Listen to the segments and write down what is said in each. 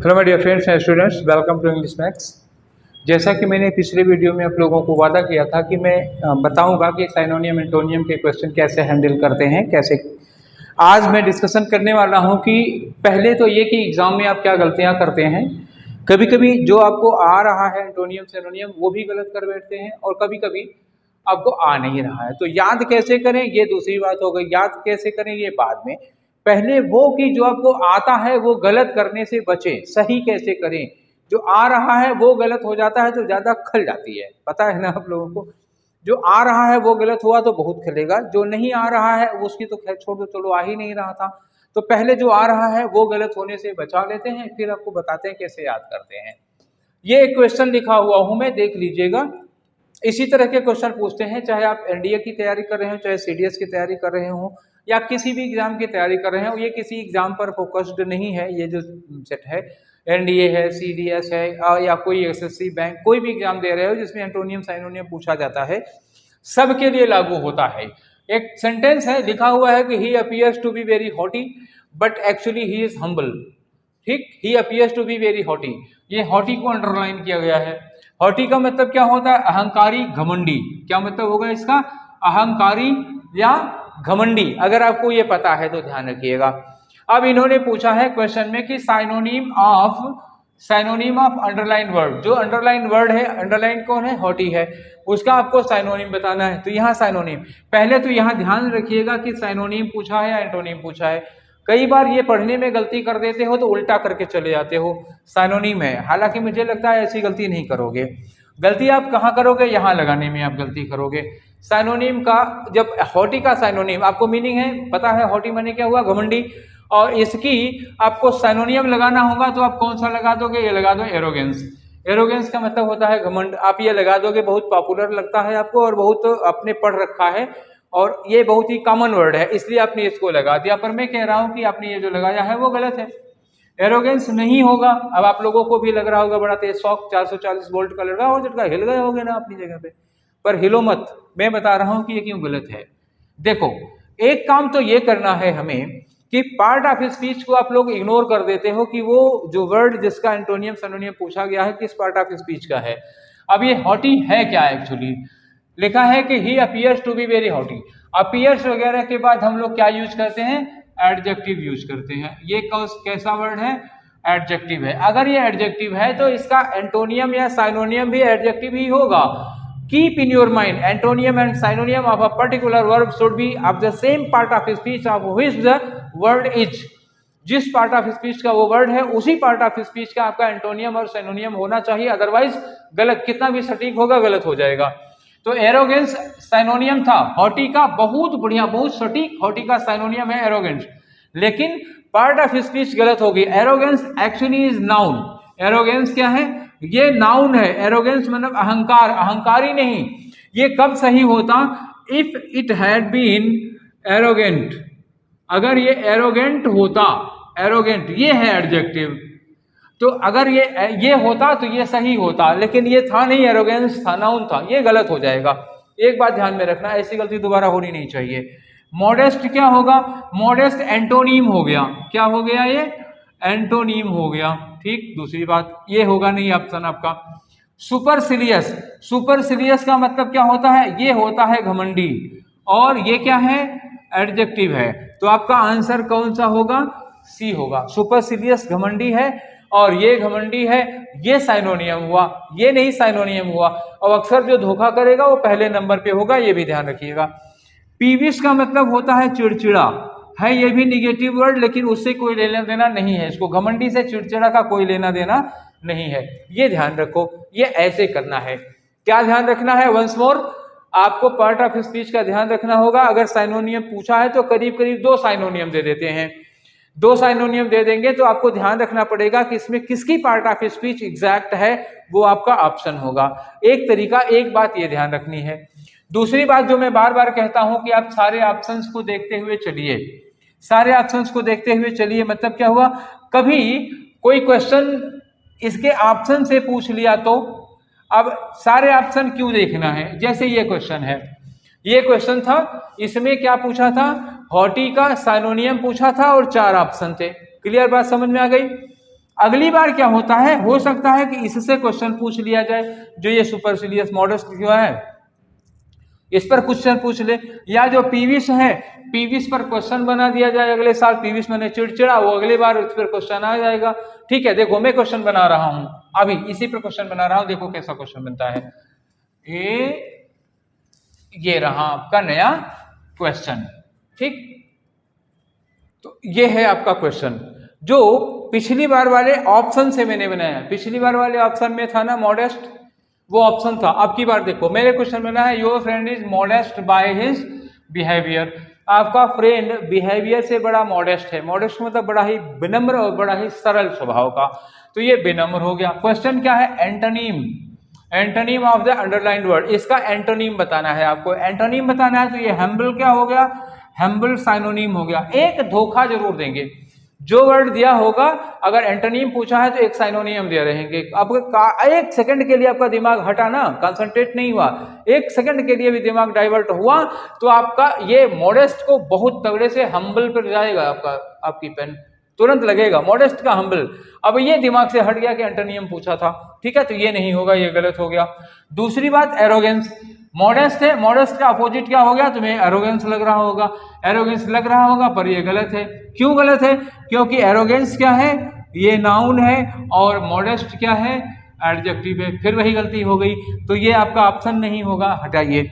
Hello my dear friends and students, welcome to English maths. जैसा कि मैंने पिछले वीडियो में आप लोगों को वादा किया था कि मैं बताऊंगा कि साइनोनियम एंटोनियम के क्वेश्चन कैसे हैंडल करते हैं, कैसे आज मैं डिस्कशन करने वाला हूं कि पहले तो ये कि एग्जाम में आप क्या गलतियां करते हैं। कभी कभी जो आपको आ रहा है एंटोनियम सिनोनियम वो भी गलत कर बैठते हैं और कभी कभी आपको आ नहीं रहा है। तो याद कैसे करें ये दूसरी बात हो गई, याद कैसे करें ये बाद में। पहले वो कि जो आपको आता है वो गलत करने से बचे, सही कैसे करें। जो आ रहा है वो गलत हो जाता है तो ज्यादा खल जाती है, पता है ना आप लोगों को। जो आ रहा है वो गलत हुआ तो बहुत खलेगा, जो नहीं आ रहा है उसकी तो खैर छोड़ दो, चलो आ ही नहीं रहा था। तो पहले जो आ रहा है वो गलत होने से बचा लेते हैं, फिर आपको बताते हैं कैसे याद करते हैं। ये एक क्वेश्चन लिखा हुआ हूं मैं, देख लीजिएगा। इसी तरह के क्वेश्चन पूछते हैं, चाहे आप एनडीए की तैयारी कर रहे हो, चाहे सीडीएस की तैयारी कर रहे हो, या किसी भी एग्जाम की तैयारी कर रहे हो। ये किसी एग्जाम पर फोकस्ड नहीं है, ये जो सेट है एनडीए है, सीडीएस है, या कोई एसएससी बैंक, कोई भी एग्जाम दे रहे हो जिसमें एंटोनियम साइनोनियम पूछा जाता है, सबके लिए लागू होता है। एक सेंटेंस है लिखा हुआ है कि he appears to be very haughty but actually he is humble. ठीक, he appears to be very haughty, ये हॉटी को अंडरलाइन किया गया है। हॉटी का मतलब क्या होता है? अहंकारी, घमंडी। क्या मतलब होगा इसका? अहंकारी या घमंडी। अगर आपको ये पता है तो ध्यान रखिएगा। अब इन्होंने पूछा है क्वेश्चन में कि साइनोनिम ऑफ अंडरलाइन वर्ड। जो अंडरलाइन वर्ड है, अंडरलाइन कौन है? हॉटी है, उसका आपको साइनोनिम बताना है। तो यहाँ साइनोनिम, पहले तो यहाँ ध्यान रखिएगा कि साइनोनिम पूछा है या एंटोनिम पूछा है। कई बार ये पढ़ने में गलती कर देते हो तो उल्टा करके चले जाते हो, साइनोनिम है। हालांकि मुझे लगता है ऐसी गलती नहीं करोगे। गलती आप कहाँ करोगे? यहाँ लगाने में आप गलती करोगे। साइनोनिम का, जब हॉटी का साइनोनिम आपको मीनिंग है पता है, हॉटी माने क्या हुआ? घमंडी। और इसकी आपको साइनोनियम लगाना होगा तो आप कौन सा लगा दोगे? ये लगा दो एरोगेंस। एरोगेंस का मतलब होता है घमंड। आप ये लगा दोगे, बहुत पॉपुलर लगता है आपको और बहुत आपने पढ़ रखा है और ये बहुत ही कॉमन वर्ड है, इसलिए आपने इसको लगा दिया। पर मैं कह रहा हूं कि आपने ये जो लगाया है वो गलत है। एरोगेंस नहीं होगा। अब आप लोगों को भी लग रहा होगा बड़ा तेज शॉक, 440 वोल्ट का लगा हो झटका, हिल गए होगे ना अपनी जगह पे। पर हिलो मत, मैं बता रहा हूं कि ये क्यों गलत है। देखो, एक काम तो ये करना है हमें कि पार्ट ऑफ स्पीच को आप लोग इग्नोर कर देते हो कि वो जो वर्ड जिसका एंटोनियम सिनोनियम पूछा गया है किस पार्ट ऑफ स्पीच का है। अब ये हॉटी है क्या? एक्चुअली लिखा है कि he appears to be very haughty. Appears वगैरह के बाद हम लोग क्या यूज करते हैं? एडजेक्टिव यूज करते हैं। ये कैसा वर्ड है? एडजेक्टिव है। अगर ये एडजेक्टिव है तो इसका एंटोनियम या साइनोनियम भी एडजेक्टिव ही होगा। Keep in your mind, antonym and synonym of a particular verb should be of the same part of speech of which the word is. जिस पार्ट ऑफ स्पीच का वो word है उसी part of speech का आपका antonym और synonym होना चाहिए, अदरवाइज गलत। कितना भी सटीक होगा गलत हो जाएगा। तो एरोगेंस साइनोनियम था हॉटी का, बहुत बढ़िया, बहुत सटीक। हॉटी का साइनोनियम है एरोगेंस, लेकिन पार्ट ऑफ स्पीच गलत होगी। Arrogance actually is noun. Arrogance क्या है? ये नाउन है। एरोगेंस मतलब अहंकार, अहंकारी नहीं। ये कब सही होता? If it had been arrogant. अगर ये एरोगेंट होता, एरोगेंट ये है एडजेक्टिव, तो अगर ये होता तो ये सही होता, लेकिन ये था नहीं, एरोगेंस था, नाउन था, ये गलत हो जाएगा। एक बात ध्यान में रखना, ऐसी गलती दोबारा होनी नहीं चाहिए। मॉडेस्ट क्या होगा? मॉडेस्ट एंटोनीम हो गया। क्या हो गया? ये एंटोनीम हो गया। ठीक, दूसरी बात ये होगा नहीं ऑप्शन आपका। सुपरसिलियस, सुपरसिलियस का मतलब क्या होता है? ये होता है घमंडी, और ये क्या है? एडजेक्टिव है। तो आपका आंसर कौन सा होगा? सी होगा। सुपरसिलियस घमंडी है और ये घमंडी है, ये साइनोनियम हुआ, ये नहीं साइनोनियम हुआ। और अक्सर जो धोखा करेगा वो पहले नंबर पे होगा, ये भी ध्यान रखिएगा। पीविश का मतलब होता है चिड़चिड़ा, है ये भी निगेटिव वर्ड, लेकिन उससे कोई लेना देना नहीं है इसको। घमंडी से चिड़चिड़ा का कोई लेना देना नहीं है, ये ध्यान रखो। ये ऐसे करना है। क्या ध्यान रखना है? वंस मोर, आपको पार्ट ऑफ स्पीच का ध्यान रखना होगा। अगर साइनोनियम पूछा है तो करीब करीब 2 साइनोनियम दे देते हैं। 2 साइनोनियम दे देंगे तो आपको ध्यान रखना पड़ेगा कि इसमें किसकी पार्ट ऑफ स्पीच एग्जैक्ट है, वो आपका ऑप्शन होगा। एक तरीका, एक बात ये ध्यान रखनी है। दूसरी बात जो मैं बार बार कहता हूं कि आप सारे ऑप्शंस को देखते हुए चलिए, सारे ऑप्शंस को देखते हुए चलिए। मतलब क्या हुआ? कभी कोई क्वेश्चन इसके ऑप्शन से पूछ लिया तो अब सारे ऑप्शन क्यों देखना है? जैसे ये क्वेश्चन है, ये क्वेश्चन था, इसमें क्या पूछा था? हॉटी का साइनोनियम पूछा था और 4 ऑप्शन थे। क्लियर बात समझ में आ गई? अगली बार क्या होता है, हो सकता है कि इससे क्वेश्चन पूछ लिया जाए, जो ये सुपरसिलियस मॉडेस्ट क्यों है इस पर क्वेश्चन पूछ ले, या जो पीवीस है पीवीस पर क्वेश्चन बना दिया जाए अगले साल, पीवीस मैंने चिड़चिड़ा, वो अगली बार उस पर क्वेश्चन आ जाएगा। ठीक है, देखो मैं क्वेश्चन बना रहा हूं, अभी इसी पर क्वेश्चन बना रहा हूं, देखो कैसा क्वेश्चन बनता है। ये रहा आपका नया क्वेश्चन। ठीक, तो ये है आपका क्वेश्चन जो पिछली बार वाले ऑप्शन से मैंने बनाया। पिछली बार वाले ऑप्शन में था ना मॉडेस्ट, वो ऑप्शन था। अब की बार देखो मेरे क्वेश्चन बना है, your friend is modest by his behaviour. आपका फ्रेंड बिहेवियर से बड़ा मॉडेस्ट है। मॉडेस्ट मतलब बड़ा ही विनम्र और बड़ा ही सरल स्वभाव का, तो ये विनम्र हो गया। क्वेश्चन क्या है, antonym, antonym of the underlined word, इसका एंटोनीम बताना है आपको। एंटोनीम बताना है तो ये हम्बल क्या हो गया, हम्बल साइनोनिम हो गया। एक धोखा जरूर देंगे, जो वर्ड दिया होगा अगर एंटोनीम पूछा है तो एक साइनोनियम दे रहेंगे। अब एक सेकंड के लिए आपका दिमाग हटा ना, कंसंट्रेट नहीं हुआ, एक सेकंड के लिए भी दिमाग डाइवर्ट हुआ तो आपका ये मॉडेस्ट को बहुत तगड़े से हम्बल पर जाएगा, आपका आपकी पेन तुरंत लगेगा मॉडेस्ट का हम्बल। अब ये दिमाग से हट गया कि एंटोनियम पूछा था। ठीक है, तो ये नहीं होगा, ये गलत हो गया। दूसरी बात, एरोगेंस, मॉडेस्ट है, मॉडेस्ट का अपोजिट क्या हो गया, तुम्हें एरोगेंस लग रहा होगा, एरोगेंस लग रहा होगा, पर ये गलत है। क्यों गलत है, क्योंकि एरोगेंस क्या है, ये नाउन है और मॉडेस्ट क्या है, एडजेक्टिव है। फिर वही गलती हो गई, तो ये आपका ऑप्शन नहीं होगा, हटाइए।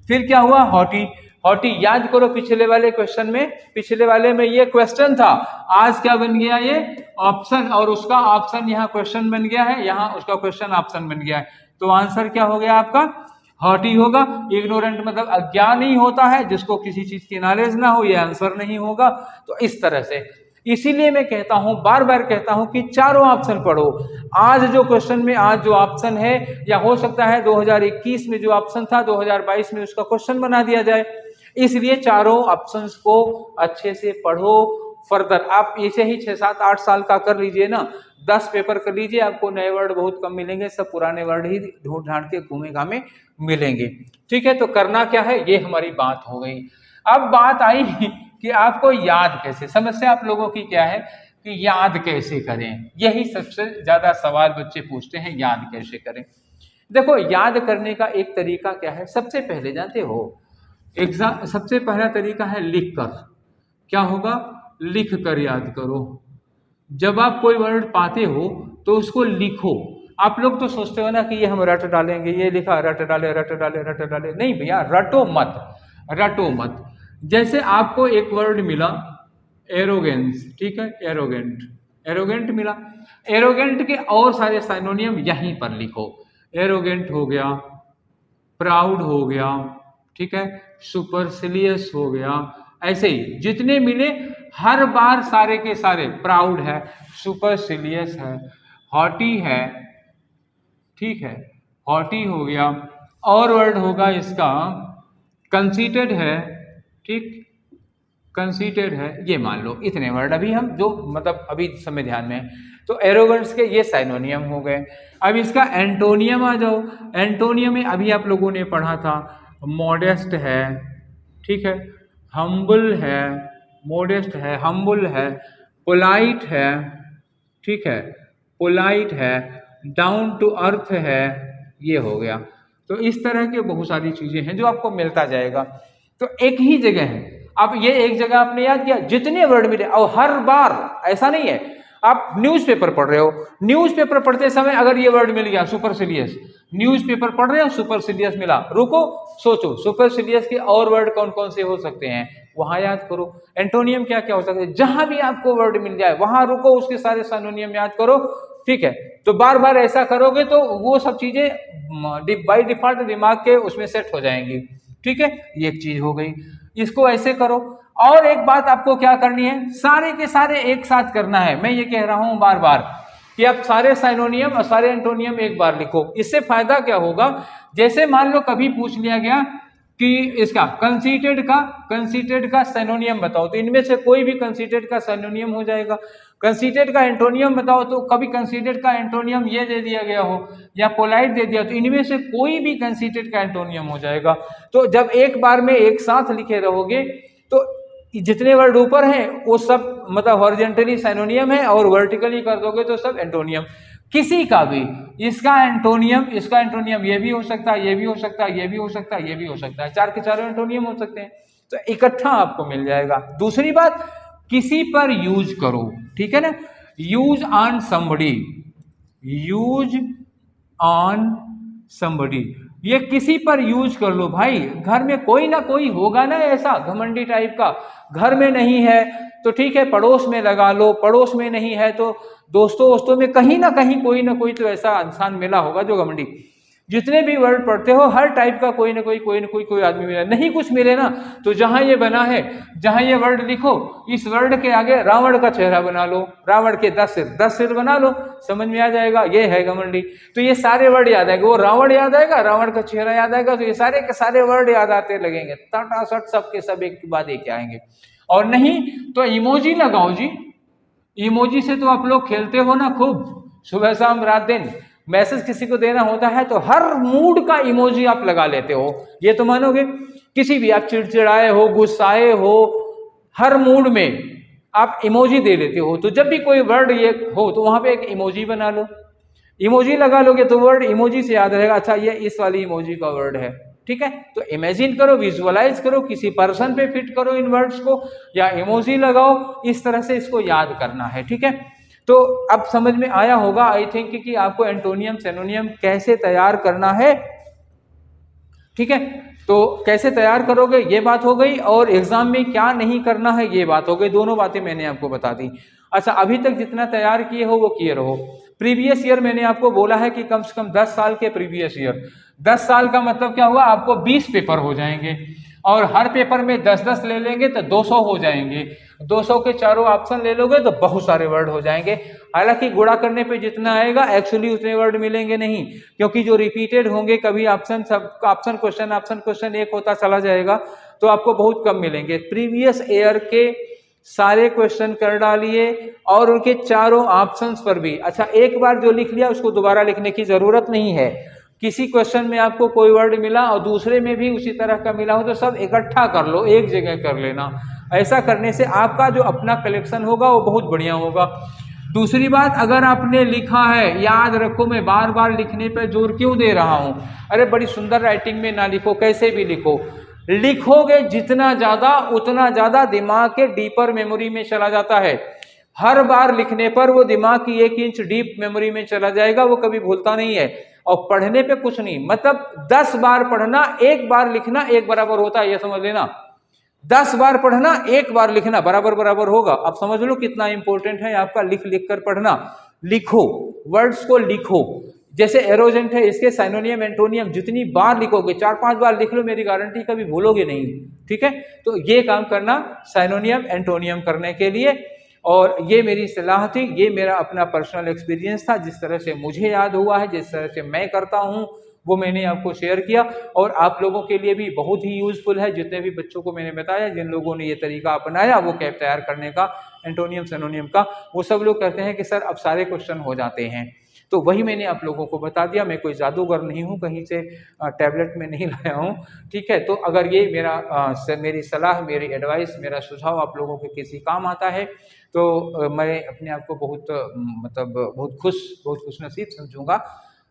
फिर क्या हुआ, हॉटी, हॉटी याद करो पिछले वाले क्वेश्चन में, पिछले वाले में ये क्वेश्चन था, आज क्या बन गया, ये ऑप्शन, और उसका ऑप्शन यहाँ क्वेश्चन बन गया है, यहाँ उसका क्वेश्चन ऑप्शन बन गया है। तो आंसर क्या हो गया आपका, हॉटी होगा। इग्नोरेंट मतलब अज्ञानी होता है, जिसको किसी चीज की नॉलेज ना हो, ये आंसर नहीं होगा। तो इस तरह से, इसीलिए मैं कहता हूं, बार बार कहता हूं कि चारों ऑप्शन पढ़ो। आज जो क्वेश्चन में आज जो ऑप्शन है, या हो सकता है 2021 में जो ऑप्शन था 2022 में उसका क्वेश्चन बना दिया जाए, इसलिए चारों ऑप्शंस को अच्छे से पढ़ो। फर्दर आप ऐसे ही 6, 7, 8 साल का कर लीजिए ना, 10 पेपर कर लीजिए, आपको नए वर्ड बहुत कम मिलेंगे, सब पुराने वर्ड ही ढूंढ ढांड के घूमे घामे मिलेंगे। ठीक है, तो करना क्या है, ये हमारी बात हो गई। अब बात आई कि आपको याद कैसे, समस्या आप लोगों की क्या है कि याद कैसे करें, यही सबसे ज्यादा सवाल बच्चे पूछते हैं, याद कैसे करें। देखो याद करने का एक तरीका क्या है, सबसे पहले जानते हो एग्जाम, सबसे पहला तरीका है लिख कर। क्या होगा, लिख कर याद करो। जब आप कोई वर्ड पाते हो तो उसको लिखो। आप लोग तो सोचते हो ना कि ये हम रट डालेंगे, ये लिखा रट डाले रट डाले रट डाले, नहीं भैया, रटो मत, रटो मत। जैसे आपको एक वर्ड मिला एरोगेंस, ठीक है, एरोगेंट, एरोगेंट मिला, एरोगेंट के और सारे साइनोनियम यहीं पर लिखो। एरोगेंट हो गया, प्राउड हो गया, ठीक है, सुपरसिलियस हो गया, ऐसे ही जितने मिले हर बार सारे के सारे, प्राउड है, सुपरसिलियस है, हॉटी है, ठीक है, हॉटी हो गया, और वर्ड होगा इसका कंसीटेड है, ठीक, कंसीटेड है, ये मान लो इतने वर्ड अभी हम जो मतलब अभी समय ध्यान में है। तो एरोगेंस के ये साइनोनियम हो गए। अब इसका एंटोनियम आ जाओ। एंटोनियम में अभी आप लोगों ने पढ़ा था, मॉडेस्ट है, ठीक है, हम्बल है, मॉडेस्ट है, हम्बल है, पोलाइट है, ठीक है, पोलाइट है, डाउन टू अर्थ है, ये हो गया। तो इस तरह के बहुत सारी चीजें हैं जो आपको मिलता जाएगा। तो एक ही जगह है, अब ये एक जगह आपने याद किया, जितने वर्ड मिले, और हर बार ऐसा नहीं है, आप न्यूज़पेपर पढ़ रहे हो, न्यूज़पेपर पढ़ते समय अगर ये वर्ड मिल गया सुपरसिलियस, न्यूज़पेपर पढ़ रहे हो सुपरसिलियस मिला, रुको सोचो सुपरसिलियस के और वर्ड कौन कौन से हो सकते हैं, वहां याद करो। एंटोनियम क्या क्या हो सकते हैं, जहां भी आपको वर्ड मिल जाए वहां रुको, उसके सारे सिनोनियम याद करो, ठीक है। तो बार बार ऐसा करोगे तो वो सब चीजें बाय डिफॉल्ट दिमाग के उसमें सेट हो जाएंगी, ठीक है, ये एक चीज हो गई। इसको ऐसे करो। और एक बात आपको क्या करनी है, सारे के सारे एक साथ करना है। मैं ये कह रहा हूं बार बार कि आप सारे साइनोनियम और सारे एंटोनियम एक बार लिखो। इससे फायदा क्या होगा, जैसे मान लो कभी पूछ लिया गया कि इसका कंसीटेड का सिनोनियम बताओ, तो इनमें से कोई भी कंसीटेड का सिनोनियम हो जाएगा। कंसीटेड का एंटोनियम बताओ, तो कभी कंसीटेड का एंटोनियम ये दे दिया गया हो या पोलाइट दे दिया, तो इनमें से कोई भी कंसीटेड का एंटोनियम हो जाएगा। तो जब एक बार में एक साथ लिखे रहोगे तो जितने वर्ड ऊपर हैं वो सब मतलब हॉरिजॉन्टली सिनोनियम है, और वर्टिकली कर दोगे तो सब एंटोनियम। किसी का भी इसका एंटोनियम ये भी हो सकता है, ये भी हो सकता है, ये भी हो सकता है, ये भी हो सकता है, चार के चारों एंटोनियम हो सकते हैं, तो इकट्ठा आपको मिल जाएगा। दूसरी बात, किसी पर यूज करो, ठीक है ना, use on somebody, use on somebody, ये किसी पर यूज कर लो भाई। घर में कोई ना कोई होगा ना ऐसा घमंडी टाइप का, घर में नहीं है तो ठीक है पड़ोस में लगा लो, पड़ोस में नहीं है तो दोस्तों में कहीं ना कहीं कोई ना कोई तो ऐसा इंसान मिला होगा जो घमंडी। जितने भी वर्ड पढ़ते हो हर टाइप का कोई ना कोई आदमी मिला, नहीं कुछ मिले ना तो जहां ये बना है, जहां ये वर्ड लिखो, इस वर्ड के आगे रावण का चेहरा बना लो, रावण के 10 सिर बना लो, समझ में आ जाएगा ये है घमंडी। तो ये सारे वर्ड याद आएंगे, वो रावण याद आएगा, रावण का चेहरा याद आएगा, तो ये सारे के सारे वर्ड याद आते लगेंगे, तटासट सबके सब एक के बाद एक आएंगे। और नहीं तो इमोजी लगाओ जी, इमोजी से तो आप लोग खेलते हो ना खूब, सुबह शाम रात दिन मैसेज किसी को देना होता है तो हर मूड का इमोजी आप लगा लेते हो, ये तो मानोगे। किसी भी आप चिड़चिड़ाए हो, गुस्साए हो, हर मूड में आप इमोजी दे लेते हो, तो जब भी कोई वर्ड ये हो तो वहां पे एक इमोजी बना लो, इमोजी लगा लोगे तो वर्ड इमोजी से याद रहेगा, अच्छा ये इस वाली इमोजी का वर्ड है, ठीक है। तो इमेजिन करो, विजुअलाइज करो, किसी पर्सन पे फिट करो इन वर्ड्स को, या इमोजी लगाओ, इस तरह से इसको याद करना है, ठीक है। तो अब समझ में आया होगा आई थिंक कि आपको एंटोनियम सिनोनियम कैसे तैयार करना है, ठीक है। तो कैसे तैयार करोगे ये बात हो गई, और एग्जाम में क्या नहीं करना है ये बात हो गई, दोनों बातें मैंने आपको बता दी। अच्छा, अभी तक जितना तैयार किए हो वो किए रहो। प्रीवियस ईयर मैंने आपको बोला है कि कम से कम 10 साल के प्रीवियस ईयर, 10 साल का मतलब क्या हुआ, आपको 20 पेपर हो जाएंगे, और हर पेपर में 10-10 ले लेंगे तो 200 हो जाएंगे, 200 के चारों ऑप्शन ले लोगे तो बहुत सारे वर्ड हो जाएंगे। हालांकि गुणा करने पे जितना आएगा एक्चुअली उतने वर्ड मिलेंगे नहीं, क्योंकि जो रिपीटेड होंगे, कभी ऑप्शन क्वेश्चन एक होता चला जाएगा, तो आपको बहुत कम मिलेंगे। प्रीवियस ईयर के सारे क्वेश्चन कर डालिए और उनके चारों ऑप्शंस पर भी, अच्छा एक बार जो लिख लिया उसको दोबारा लिखने की जरूरत नहीं है। किसी क्वेश्चन में आपको कोई वर्ड मिला और दूसरे में भी उसी तरह का मिला हो तो सब इकट्ठा कर लो, एक जगह कर लेना। ऐसा करने से आपका जो अपना कलेक्शन होगा वो बहुत बढ़िया होगा। दूसरी बात, अगर आपने लिखा है, याद रखो मैं बार बार लिखने पर जोर क्यों दे रहा हूं, अरे बड़ी सुंदर राइटिंग में ना लिखो, कैसे भी लिखो, लिखोगे जितना ज्यादा उतना ज्यादा दिमाग के डीपर मेमोरी में चला जाता है। हर बार लिखने पर वो दिमाग की 1 इंच डीप मेमोरी में चला जाएगा, वो कभी भूलता नहीं है। और पढ़ने पे कुछ नहीं, मतलब 10 बार पढ़ना 1 बार लिखना एक बराबर होता है, ये समझ लेना। 10 बार पढ़ना 1 बार लिखना बराबर बराबर होगा। अब समझ लो कितना इंपॉर्टेंट है आपका लिख लिख कर पढ़ना। लिखो, वर्ड्स को लिखो, जैसे एरोजेंट है इसके साइनोनियम एंटोनियम जितनी बार लिखोगे, 4-5 बार लिख लो, मेरी गारंटी कभी भूलोगे नहीं, ठीक है। तो ये काम करना साइनोनियम एंटोनियम करने के लिए, और ये मेरी सलाह थी, ये मेरा अपना पर्सनल एक्सपीरियंस था, जिस तरह से मुझे याद हुआ है, जिस तरह से मैं करता हूँ वो मैंने आपको शेयर किया, और आप लोगों के लिए भी बहुत ही यूजफुल है। जितने भी बच्चों को मैंने बताया, जिन लोगों ने ये तरीका अपनाया वो कैप तैयार करने का, एंटोनियम सिनोनियम का, वो सब लोग कहते हैं कि सर अब सारे क्वेश्चन हो जाते हैं। तो वही मैंने आप लोगों को बता दिया, मैं कोई जादूगर नहीं हूँ, कहीं से टैबलेट में नहीं लाया हूँ, ठीक है। तो अगर ये मेरी सलाह, मेरी एडवाइस, मेरा सुझाव आप लोगों के किसी काम आता है तो मैं अपने आप को बहुत खुश नसीब समझूंगा।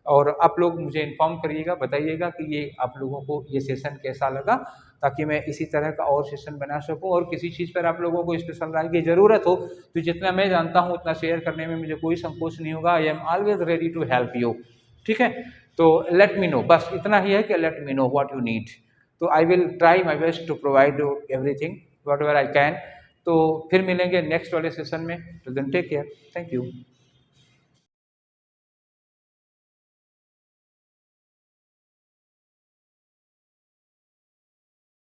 और आप लोग मुझे इन्फॉर्म करिएगा, बताइएगा कि ये आप लोगों को ये सेशन कैसा लगा, ताकि मैं इसी तरह का और सेशन बना सकूं। और किसी चीज़ पर आप लोगों को स्पेशल राय की ज़रूरत हो तो जितना मैं जानता हूं उतना शेयर करने में मुझे कोई संकोच नहीं होगा। I am always ready to help you, ठीक है। तो लेट मी नो, बस इतना ही है कि let me know what you need, तो I will try my best to provide you everything whatever I can. तो फिर मिलेंगे नेक्स्ट वाले सेशन में, तो then take care, thank you.